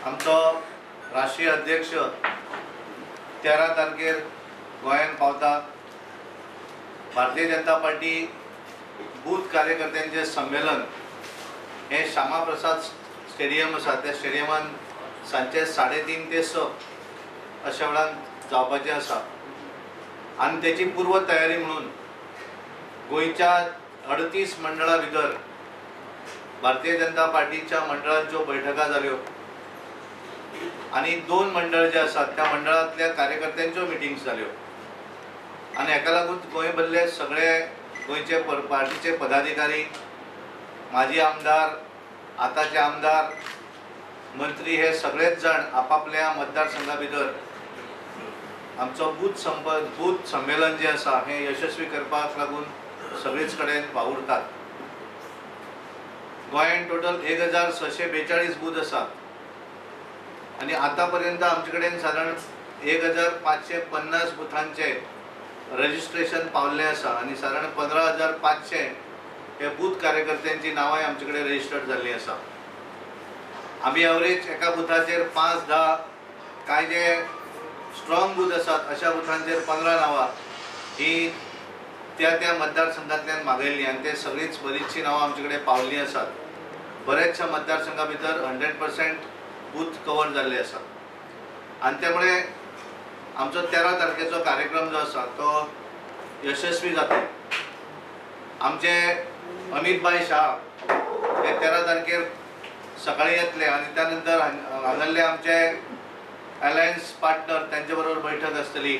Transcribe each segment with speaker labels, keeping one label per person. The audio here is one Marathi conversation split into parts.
Speaker 1: आमचो राष्ट्रीय अध्यक्ष 13 तारखेर गोंयांत पावता। भारतीय जनता पार्टी बूथ कार्यकर्त्यांचे संमेलन हे श्यामा प्रसाद स्टेडियम आसा त्या स्टेडियमान सांचे 3:30 ते 6 अशा वेळार जावपाचें आसा आनी तेची पूर्व तयारी म्हणून गोंयच्या 38 मंडळां भितर भारतीय जनता पार्टीच्या मंडळांच्यो बैठका जाल्यो आनी 2 मंडळ जे आसात त्या मंडळांतल्या कार्यकर्त्यांच्यो मिटिंग्स जाल्यो आनी हेका लागून गोंयभरले सगळे गोंयचे पार्टीचे पदाधिकारी, माजी आमदार, आताचे आमदार, मंत्री हे सगळेच जण आपापल्या मतदारसंघा भितर आमचो बूथ संमेलन जे आसा हे यशस्वी करपाक लागून सगळीच कडेन वावुरतात। गोंयांत टोटल 1642 बूथ आसात आनी आता पर्यंत आमचे कडेन साधारण 1550 बुथांचे रजिस्ट्रेशन पावल्लें आसा आनी साधारण 15500 हे बूथ कार्यकर्त्यांची नांवां आमचे कडेन रजिस्टर्ड जाल्लीं आसा। आमी एवरेज एका बुथाचेर 5-10 कांय जे स्ट्रॉंग बूथ आसात अशा बुथांचेर 15 नांवां ही त्या मतदारसंघांतल्यान मागयल्लीं आनी ते सगळींच बरीचशी नांवां आमचे कडेन पावल्लीं आसात। बरेचशा मतदारसंघा भितर 100% बूथ कवर जाल्ले आसात आनी त्यामुळे आमचो 13 तारखेचो कार्यक्रम जो आसा तो यशस्वी जाता। आमचे अमित भाई शाह हे 13 तारखेर सकाळी येतले आनी त्यानंतर हांगासरले आमचे अलायन्स पार्टनर त्यांचे बरोबर बैठक आसतली।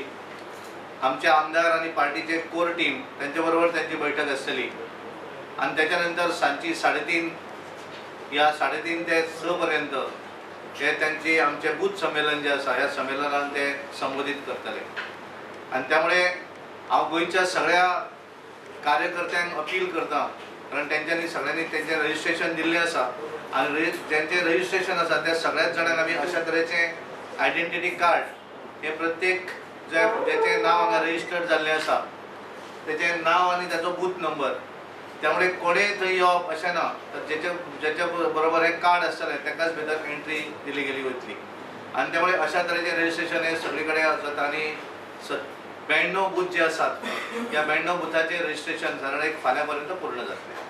Speaker 1: आमचे आमदार आणि पार्टीचे कोर टीम त्यांचे बरोबर त्यांची बैठक आसतली आणि त्याच्यानंतर सांची 3:30 या 3:30 ते 6 पर्यंत हे त्यांची आमचे बूथ संमेलन जे आसा ह्या संमेलनात ते संबोधित करतले आणि त्यामुळे हांव गोंयच्या सगळ्या कार्यकर्त्यांक अपील करता, कारण त्यांच्यानी सगळ्यांनी त्यांचे रजिस्ट्रेशन दिल्लें आसा आणि ज्यांचे रजिस्ट्रेशन आसा त्या सगळ्याच जाणांक आमी अशा तरेचे आयडेंटिटी कार्ड हे प्रत्येक ज्याचे नाव हांगा रजिस्टर्ड जाल्लें आसा त्याचे नाव आणि त्याचो बूथ नंबर, त्यामुळे कोणेय थंय येवप अशें ना, तर ज्याच्या बरोबर हे कार्ड आसतलें ताकाच भितर एंट्री दिली गेली वतली आणि त्यामुळे अशा तरेचे रजिस्ट्रेशन हे सगळे कडेन जाता आनी 92 बूथ जे आसात त्या 92 बुथाचे रजिस्ट्रेशन साधारण फाल्यां पर्यंत पूर्ण जातलें।